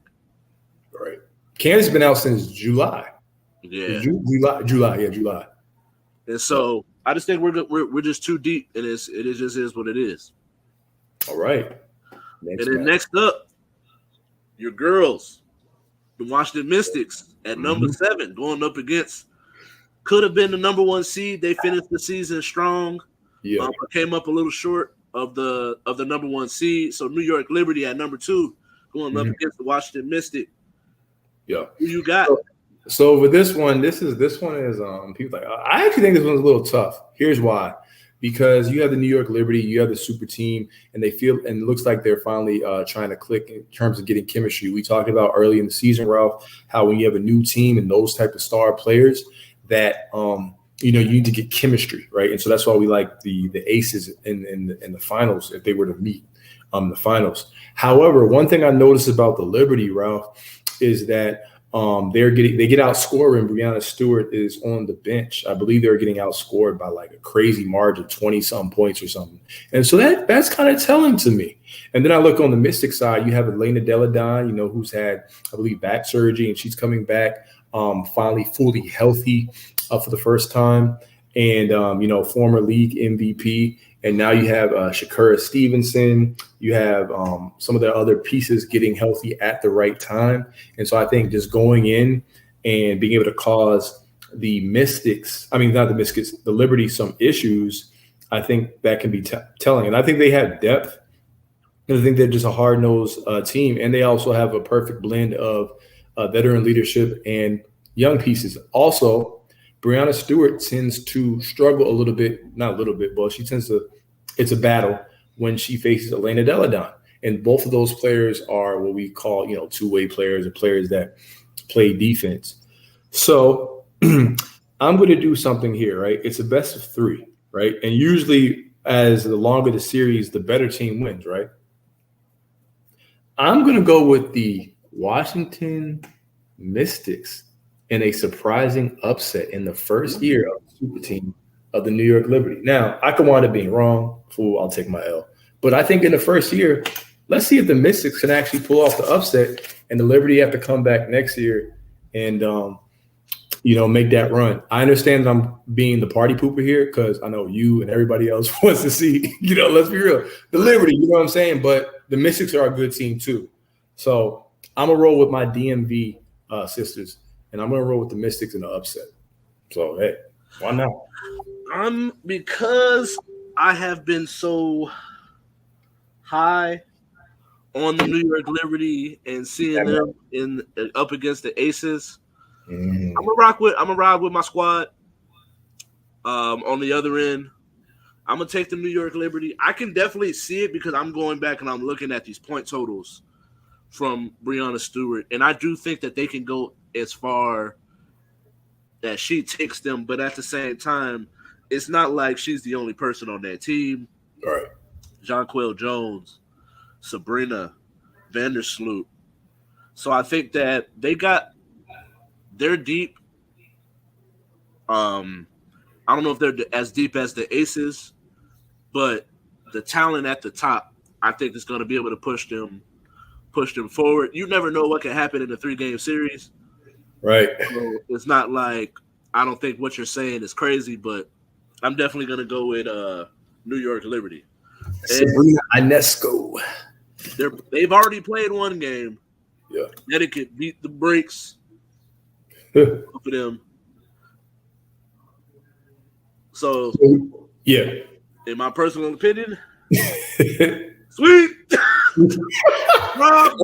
Right. Candace has been out since July. Yeah, July. And so I just think we're just too deep, and it just is what it is. All right. Next up, your girls, the Washington Mystics at number 7, going up against could have been the number 1 seed. They finished the season strong. Yeah, came up a little short of the number 1 seed. So New York Liberty at number 2, going up against the Washington Mystic. Yeah, who you got? So with this one is people like, I actually think this one's a little tough. Here's why. Because you have the New York Liberty, you have the super team, and it looks like they're finally trying to click in terms of getting chemistry. We talked about early in the season, Ralph, how when you have a new team and those type of star players that you need to get chemistry, right? And so that's why we like the Aces in the finals if they were to meet the finals. However, one thing I noticed about the Liberty, Ralph, is that they get outscored when Breanna Stewart is on the bench. I believe they're getting outscored by like a crazy margin, 20-some points or something. And so that's kind of telling to me. And then I look on the Mystic side, you have Elena Deladon, who's had, I believe, back surgery, and she's coming back finally fully healthy for the first time. And, former league MVP. And now you have Shakira Stevenson. You have some of the other pieces getting healthy at the right time. And so I think just going in and being able to cause the Liberty some issues, I think that can be telling. And I think they have depth. And I think they're just a hard-nosed team. And they also have a perfect blend of veteran leadership and young pieces. Also, Breanna Stewart tends to struggle a little bit, not a little bit, but it's a battle when she faces Elena Deladon. And both of those players are what we call, two-way players, or players that play defense. So I'm going to do something here, right? It's a best of 3, right? And usually as the longer the series, the better team wins, right? I'm going to go with the Washington Mystics in a surprising upset in the first year of the super team of the New York Liberty. Now, I could wind up being wrong. Fool, I'll take my L. But I think in the first year, let's see if the Mystics can actually pull off the upset, and the Liberty have to come back next year and, make that run. I understand that I'm being the party pooper here because I know you and everybody else wants to see, let's be real, the Liberty, you know what I'm saying? But the Mystics are a good team too. So I'm going to roll with my DMV sisters, and I'm going to roll with the Mystics in the upset. So, hey, why not? Because I have been so high on the New York Liberty and seeing them in up against the Aces. I'm gonna ride with my squad. On the other end, I'm gonna take the New York Liberty. I can definitely see it because I'm going back and I'm looking at these point totals from Breanna Stewart, and I do think that they can go as far as she takes them. But at the same time, it's not like she's the only person on that team. All right. Jonquel Jones, Sabrina Vandersloot. So I think that they're deep. I don't know if they're as deep as the Aces, but the talent at the top, I think, is going to be able to push them forward. You never know what can happen in a 3-game series. Right. So it's not like I don't think what you're saying is crazy, but I'm definitely going to go with New York Liberty. Sabrina Ionesco. They've already played one game. Yeah. Connecticut beat the brakes for them. So, yeah. In my personal opinion, sweet. Bro,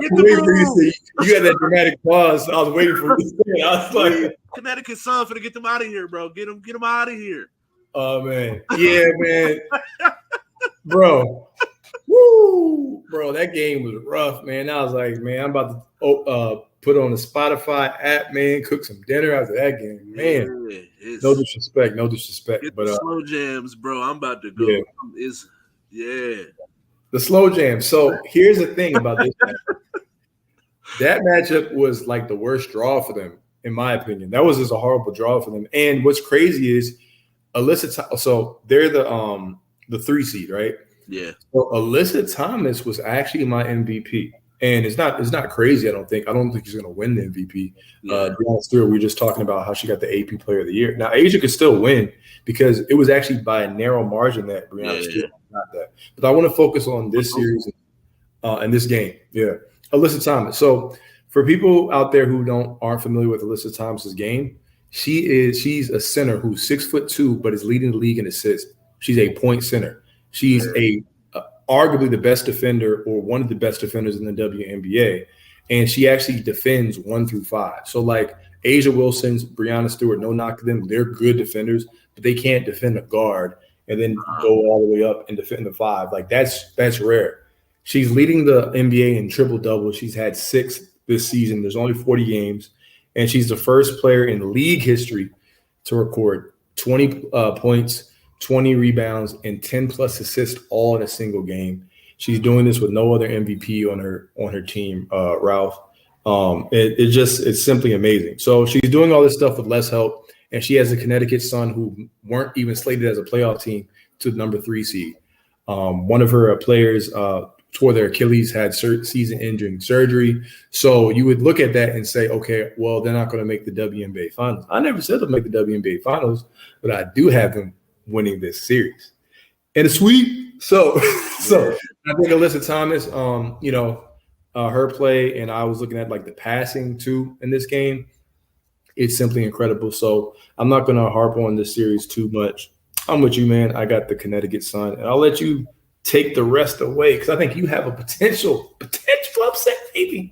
get the you got that dramatic pause. I was waiting for you to say it. I was like, Connecticut Sun finna get them out of here, bro. Get them out of here. Oh man, yeah, man, bro. Woo, bro, that game was rough, man. I was like, man, I'm about to put on the Spotify app, man, cook some dinner after that game, man. Yeah, no disrespect. Get the slow jams, bro. I'm about to go. Yeah. The slow jam. So here's the thing about this matchup. That matchup was like the worst draw for them, in my opinion. That was just a horrible draw for them. And what's crazy is Alyssa. So they're the 3 seed, right? Yeah. So Alyssa Thomas was actually my MVP, and it's not crazy. I don't think she's going to win the MVP. Breanna Stewart, we were just talking about how she got the AP Player of the Year. Now Asia could still win because it was actually by a narrow margin that Breanna Stewart got that. But I want to focus on this series and this game. Yeah, Alyssa Thomas. So for people out there who aren't familiar with Alyssa Thomas's game, she's a center who's 6'2", but is leading the league in assists. She's a point center. She's arguably the best defender or one of the best defenders in the WNBA. And she actually defends 1 through 5. So like Asia Wilson's, Breanna Stewart, no knock to them. They're good defenders, but they can't defend a guard and then go all the way up and defend the 5. Like that's rare. She's leading the NBA in triple-double. She's had 6 this season. There's only 40 games. And she's the first player in league history to record 20 points, 20 rebounds, and 10-plus assists all in a single game. She's doing this with no other MVP on her team, Ralph. It's simply amazing. So she's doing all this stuff with less help, and she has a Connecticut Sun who weren't even slated as a playoff team to the number 3 seed. One of her players tore their Achilles, had season-ending surgery. So you would look at that and say, okay, well, they're not going to make the WNBA finals. I never said they'll make the WNBA finals, but I do have them winning this series. And it's sweet. So I think Alyssa Thomas, her play, and I was looking at like the passing too in this game. It's simply incredible. So I'm not going to harp on this series too much. I'm with you, man. I got the Connecticut Sun, and I'll let you take the rest away because I think you have a potential upset, maybe.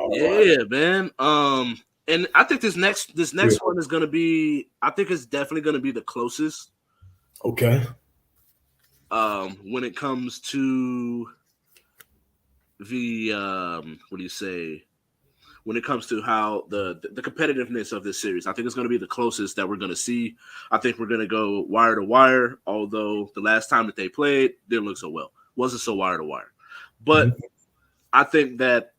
Yeah, man. And I think this next one is going to be. I think it's definitely going to be the closest. Okay. When it comes to the what do you say? When it comes to how the competitiveness of this series, I think it's going to be the closest that we're going to see. I think we're going to go wire to wire, although the last time that they played didn't look so well. Wasn't so wire to wire. But I think that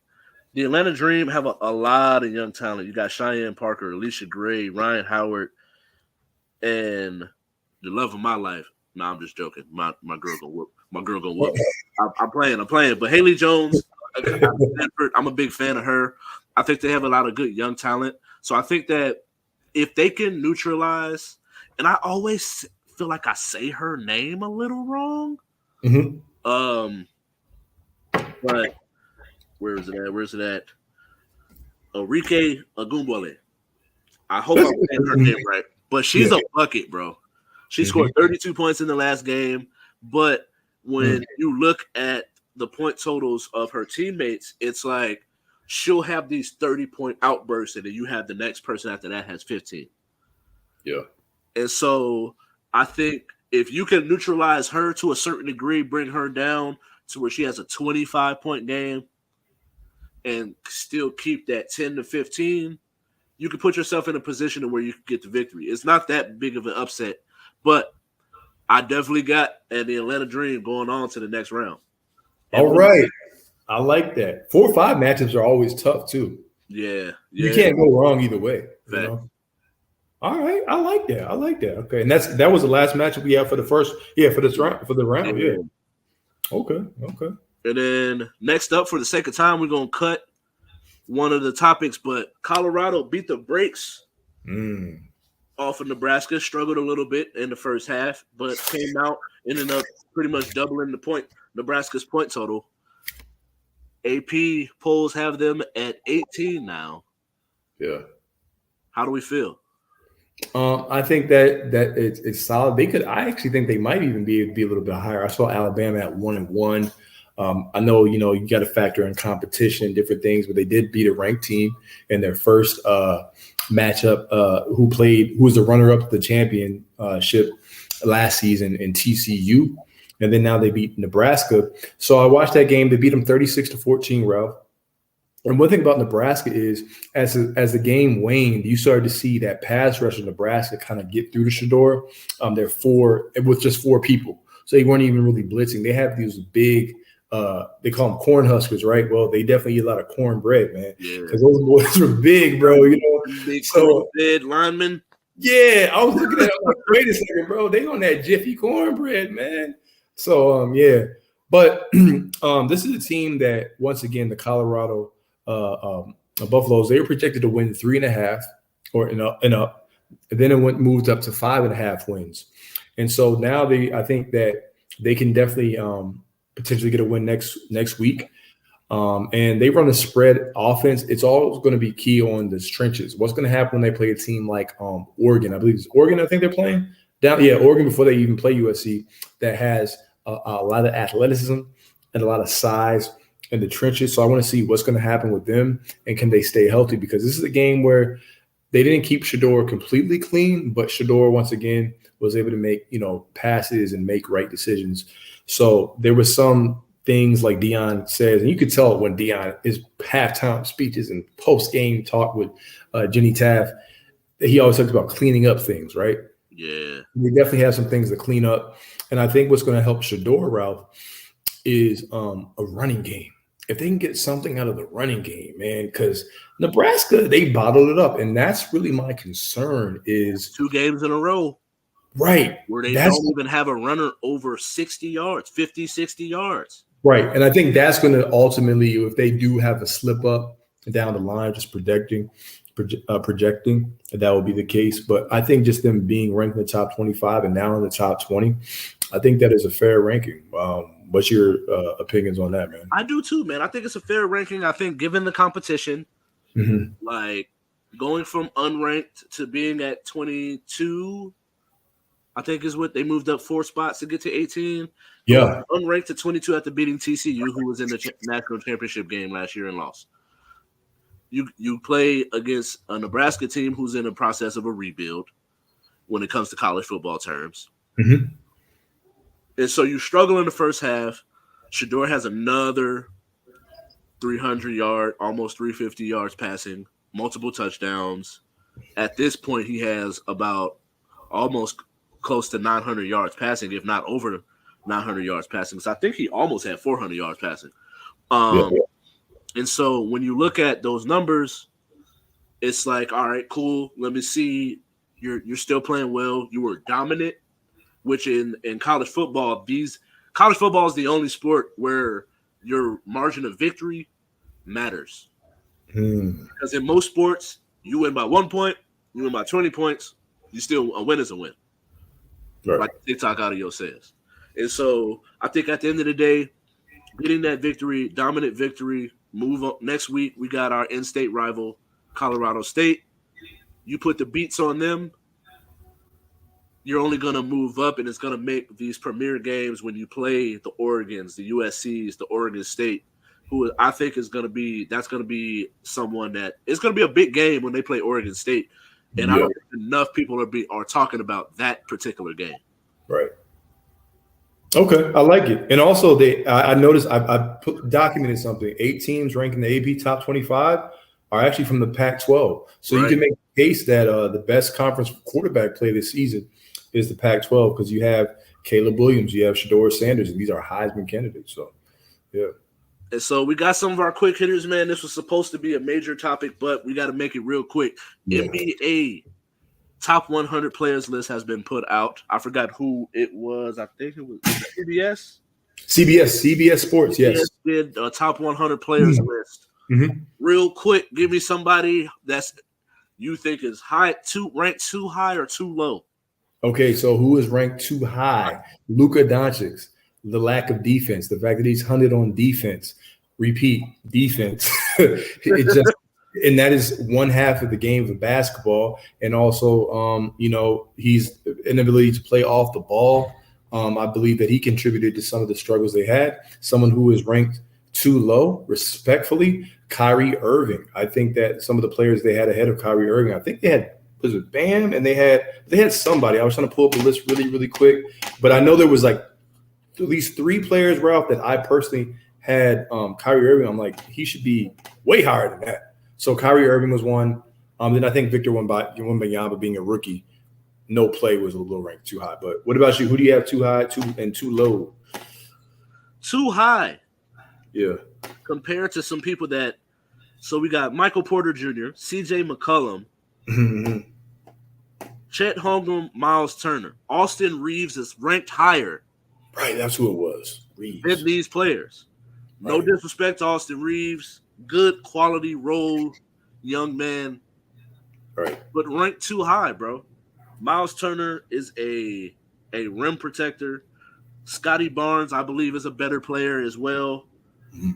the Atlanta Dream have a lot of young talent. You got Cheyenne Parker, Alicia Gray, Ryan Howard, and the love of my life. No, I'm just joking. My girl gonna whoop. My girl gonna whoop. I'm playing. But Haley Jones, I'm a big fan of her. I think they have a lot of good young talent. So I think that if they can neutralize, and I always feel like I say her name a little wrong. Mm-hmm. But where is it at? Enrique Agumbole. I hope I'm saying her name right. But she's a bucket, bro. She scored 32 points in the last game. But when you look at the point totals of her teammates, it's like she'll have these 30-point outbursts, and then you have the next person after that has 15. Yeah. And so I think if you can neutralize her to a certain degree, bring her down to where she has a 25-point game and still keep that 10 to 15, you can put yourself in a position where you can get the victory. It's not that big of an upset, but I definitely got the Atlanta Dream going on to the next round. All right. I like that. 4 or 5 matchups are always tough too. Yeah. You can't go wrong either way. You know? All right. I like that. Okay. And that was the last matchup we had for the first, for this round, for the round. Yeah. Okay. And then next up, for the sake of time, we're gonna cut one of the topics, but Colorado beat the brakes off of Nebraska, struggled a little bit in the first half, but came out, ended up pretty much doubling Nebraska's point total. AP polls have them at 18 now. Yeah. How do we feel? I think that it's solid. I actually think they might even be a little bit higher. I saw Alabama at 1-1. I know, you got to factor in competition, different things, but they did beat a ranked team in their first matchup, who was the runner-up to the championship last season in TCU. And then now they beat Nebraska. So I watched that game. They beat them 36-14, Ralph. And one thing about Nebraska is as the game waned, you started to see that pass rush of Nebraska kind of get through to Shedeur. It was just 4 people. So they weren't even really blitzing. They have these big, they call them corn huskers, right? Well, they definitely eat a lot of cornbread, man. Because those boys were big, bro. Big cornbread linemen. Yeah, I was looking at it like, wait a second, bro. They on that Jiffy cornbread, man. So, But this is a team that, once again, the Colorado Buffaloes, they were projected to win 3.5 and up. And then it moved up to 5.5 wins. And so now I think that they can definitely potentially get a win next week. And they run a spread offense. It's all going to be key on the trenches. What's going to happen when they play a team like Oregon? I believe it's Oregon. I think they're playing down. Yeah, Oregon before they even play USC, that has a lot of athleticism and a lot of size in the trenches. So I want to see what's going to happen with them and can they stay healthy, because this is a game where they didn't keep Shedeur completely clean, but Shedeur once again was able to make passes and make right decisions. So there were some things like Deion says, and you could tell when Deion, his halftime speeches and post-game talk with Jenny Taft, he always talks about cleaning up things, right? Yeah. We definitely have some things to clean up. And I think what's going to help Shedeur, Ralph, is a running game. If they can get something out of the running game, man, because Nebraska, they bottled it up. And that's really my concern is 2 games in a row. Right. Where they don't even have a runner over 60 yards, 50, 60 yards. Right. And I think that's going to ultimately, if they do have a slip up down the line, just projecting, that will be the case. But I think just them being ranked in the top 25 and now in the top 20, I think that is a fair ranking. What's your opinions on that, man? I do too, man. I think it's a fair ranking. I think given the competition, like going from unranked to being at 22, I think is what they moved up 4 spots to get to 18. Yeah. Unranked to 22 after beating TCU, who was in the national championship game last year and lost. You play against a Nebraska team who's in the process of a rebuild when it comes to college football terms. And so you struggle in the first half. Shedeur has another 300-yard, almost 350 yards passing, multiple touchdowns. At this point, he has about almost close to 900 yards passing, if not over 900 yards passing. So I think he almost had 400 yards passing. And so when you look at those numbers, it's like, all right, cool. Let me see. You're still playing well. You were dominant, which in college football, college football is the only sport where your margin of victory matters. Because in most sports, you win by 1 point, you win by 20 points, a win is a win. Right. Like TikTok audio says. And so I think at the end of the day, getting that victory, dominant victory, move on. Next week, we got our in-state rival, Colorado State. You put the beats on them, you're only going to move up, and it's going to make these premier games when you play the Oregons, the USCs, the Oregon State, who I think is going to be, that's going to be someone that it's going to be a big game when they play Oregon State. And I don't think enough people are talking about that particular game. Right. Okay, I like it. And also, I noticed I documented something. 8 teams ranked in the AP top 25 are actually from the Pac-12. So you can make a case that the best conference quarterback play this season is the Pac-12 because you have Caleb Williams, you have Shedeur Sanders, and these are Heisman candidates. So, yeah. And so we got some of our quick hitters, man. This was supposed to be a major topic, but we got to make it real quick. Yeah. NBA top 100 players list has been put out. I forgot who it was. I think it was CBS. CBS Sports, yes. Did a top 100 players list. Mm-hmm. Real quick, give me somebody that's you think is ranked too high or too low. Okay, so who is ranked too high? Luka Doncic. The lack of defense, the fact that he's hunted on defense. Repeat, defense. And that is one half of the game of basketball. And also, he's inability to play off the ball. I believe that he contributed to some of the struggles they had. Someone who is ranked too low, respectfully, Kyrie Irving. I think that some of the players they had ahead of Kyrie Irving, I think they had, was it Bam? And they had somebody. I was trying to pull up the list really, really quick. But I know there was like at least 3 players, Ralph, that I personally had Kyrie Irving. I'm like, he should be way higher than that. So Kyrie Irving was one. Then I think Victor Wembanyama being a rookie, no play was a little ranked too high. But what about you? Who do you have too high, and too low? Too high. Yeah. Compared to some people that – so we got Michael Porter Jr., C.J. McCollum, Chet Holmgren, Miles Turner. Austin Reeves is ranked higher. Right, that's who it was. Reeves. Than these players. No disrespect to Austin Reeves. Good quality role, young man. Right. But ranked too high, bro. Miles Turner is a rim protector. Scotty Barnes, I believe, is a better player as well. Mm-hmm.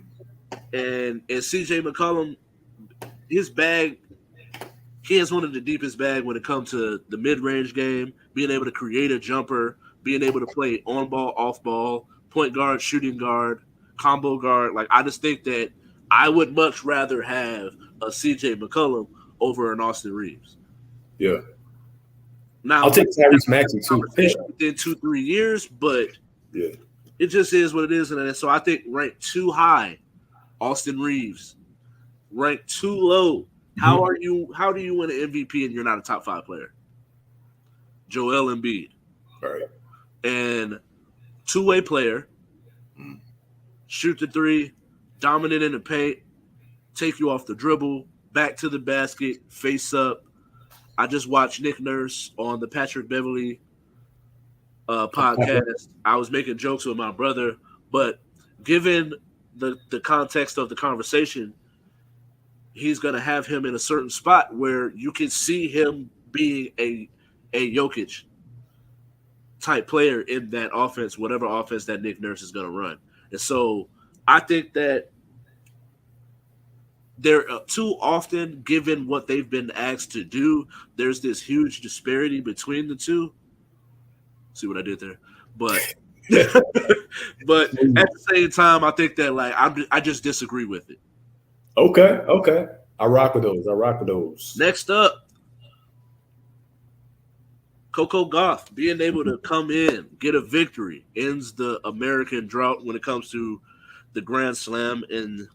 And CJ McCollum, his bag, he has one of the deepest bag when it comes to the mid-range game, being able to create a jumper, being able to play on ball, off ball, point guard, shooting guard, combo guard. Like, I just think that I would much rather have a CJ McCollum over an Austin Reeves. Yeah. Now I'll take Tyrese Maxey too. Within 2-3 years, but yeah, it just is what it is. And so I think ranked too high, Austin Reeves. Ranked too low. How do you win an MVP and you're not a top 5 player? Joel Embiid. All right. And two-way player, shoot the 3, dominant in the paint, take you off the dribble, back to the basket, face up. I just watched Nick Nurse on the Patrick Beverly podcast. I was making jokes with my brother, but given the context of the conversation, he's going to have him in a certain spot where you can see him being a Jokic type player in that offense, whatever offense that Nick Nurse is going to run. And so I think that they're too often, given what they've been asked to do, there's this huge disparity between the two. See what I did there? But but at the same time, I think that I just disagree with it. Okay. I rock with those. Next up, Coco Gauff being able to come in, get a victory, ends the American drought when it comes to the Grand Slam in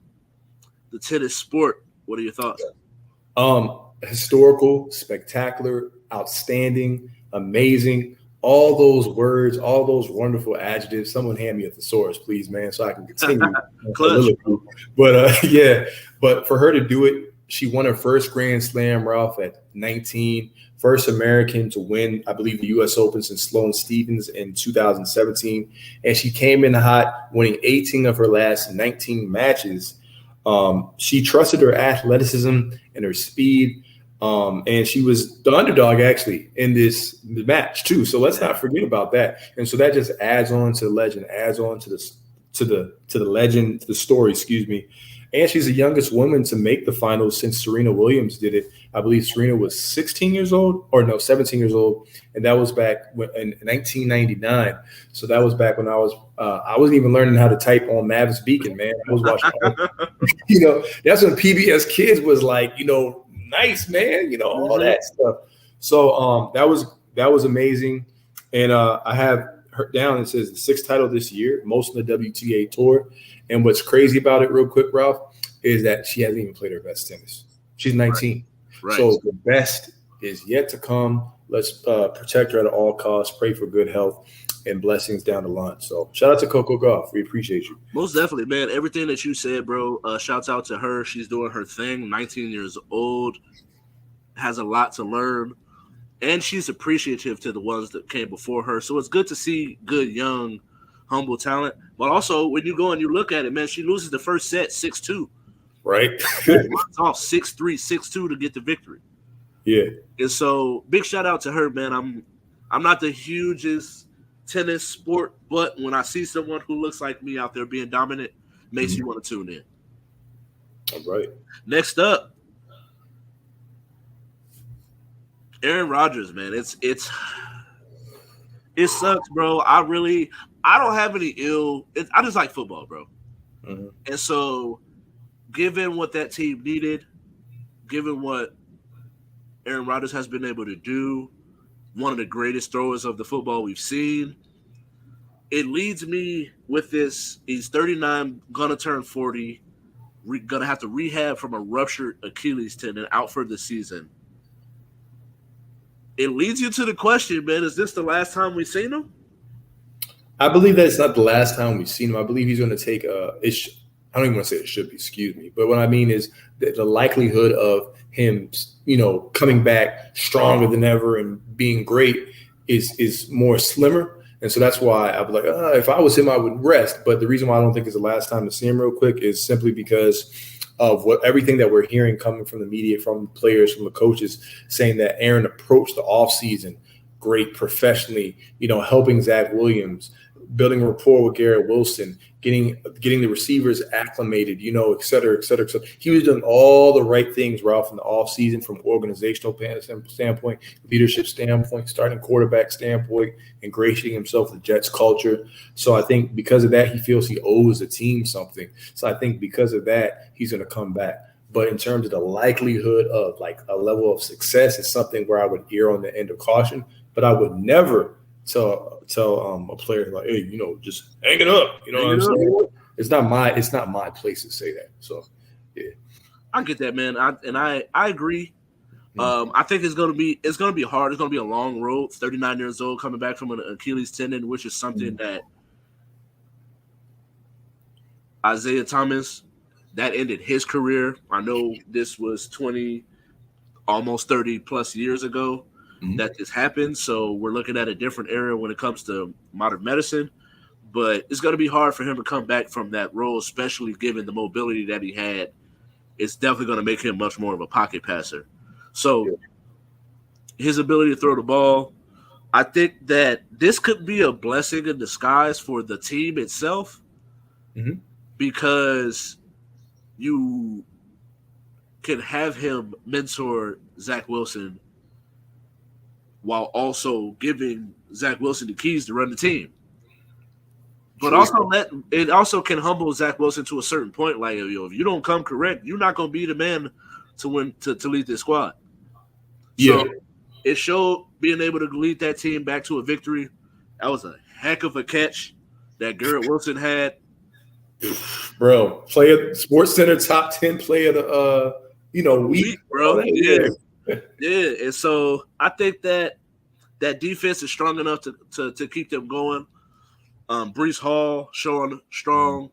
the tennis sport. What are your thoughts? Historical, spectacular, outstanding, amazing. All those words, all those wonderful adjectives. Someone hand me a thesaurus, please, man, so I can continue. But for her to do it, she won her first Grand Slam, Ralph, at 19. First American to win, I believe, the U.S. Open since Sloane Stephens in 2017. And she came in hot, winning 18 of her last 19 matches. She trusted her athleticism and her speed. And she was the underdog actually in this match too. So let's not forget about that. And so that just adds on to the legend, adds on to the legend, to the story, And she's the youngest woman to make the finals since Serena Williams did it. I believe Serena was 16 years old, or no, 17 years old, and that was back in 1999. So that was back when I wasn't even learning how to type on Mavis Beacon, man. I was watching, that's when PBS Kids was like, nice, man, all that stuff. So that was amazing, and I have her down. It says the 6th title this year, most in the WTA tour. And what's crazy about it, real quick, Ralph, is that she hasn't even played her best tennis. She's 19. Right. So the best is yet to come. Let's protect her at all costs, pray for good health and blessings down the line. So shout out to Coco Gauff. We appreciate you. Most definitely, man. Everything that you said, bro, shouts out to her. She's doing her thing, 19 years old, has a lot to learn, and she's appreciative to the ones that came before her. So it's good to see good, young, humble talent. But also, when you go and you look at it, man, she loses the first set 6-2. Right. Runs off 6-3, 6-2 to get the victory. Yeah. And so big shout out to her, man. I'm not the hugest tennis sport, but when I see someone who looks like me out there being dominant, makes you want to tune in. All right. Next up, Aaron Rodgers, man. It sucks, bro. I don't have any I just like football, bro. Mm-hmm. And so, given what that team needed, given what Aaron Rodgers has been able to do, one of the greatest throwers of the football we've seen, it leads me with this. He's 39, gonna turn 40, gonna have to rehab from a ruptured Achilles tendon, out for the season. It leads you to the question, man, is this the last time we've seen him? I believe that it's not the last time we've seen him. I believe he's going to take I don't even want to say it should be, excuse me. But what I mean is that the likelihood of him, coming back stronger than ever and being great is more slimmer. And so that's why I was like, if I was him, I would rest. But the reason why I don't think it's the last time to see him real quick is simply because of everything that we're hearing coming from the media, from players, from the coaches, saying that Aaron approached the offseason great professionally, helping Zach Williams, building rapport with Garrett Wilson, getting the receivers acclimated, et cetera, et cetera, et cetera. He was doing all the right things, Ralph, in the offseason from organizational standpoint, leadership standpoint, starting quarterback standpoint, ingratiating himself with Jets culture. So I think because of that, he feels he owes the team something. So I think because of that, he's going to come back. But in terms of the likelihood of like a level of success, it's something where I would err on the end of caution. But I would never tell a player like, hey, just hang it up. You know what I'm saying? It's not my place to say that. So yeah. I get that, man. I agree. I think it's gonna be hard. It's gonna be a long road. 39 years old, coming back from an Achilles tendon, which is something that Isaiah Thomas, that ended his career. I know this was 20, almost 30 plus years ago that this happened. So we're looking at a different era when it comes to modern medicine. But it's going to be hard for him to come back from that role, especially given the mobility that he had. It's definitely going to make him much more of a pocket passer. So his ability to throw the ball, I think that this could be a blessing in disguise for the team itself because you can have him mentor Zach Wilson while also giving Zach Wilson the keys to run the team. But it also can humble Zach Wilson to a certain point. Like, if you don't come correct, you're not going to be the man to win to lead this squad. So it showed being able to lead that team back to a victory. That was a heck of a catch that Garrett Wilson had. Bro, Sports Center top 10 play of the week, bro. Yeah. And so I think that defense is strong enough to keep them going. Breece Hall showing strong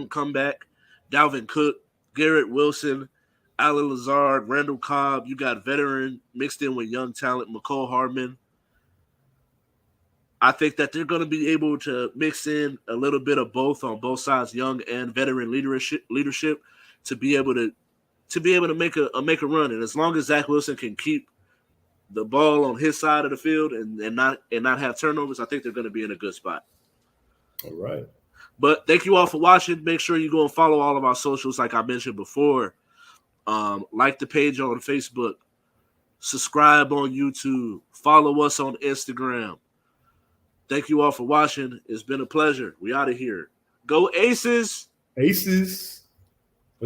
comeback. Dalvin Cook, Garrett Wilson, Allen Lazard, Randall Cobb. You got veteran mixed in with young talent, McCole Hardman. I think that they're going to be able to mix in a little bit of both on both sides, young and veteran leadership, to be able to make a run. And as long as Zach Wilson can keep the ball on his side of the field and not have turnovers, I think they're going to be in a good spot. All right. But thank you all for watching. Make sure you go and follow all of our socials, like I mentioned before. Like the page on Facebook. Subscribe on YouTube. Follow us on Instagram. Thank you all for watching. It's been a pleasure. We out of here. Go Aces. Aces.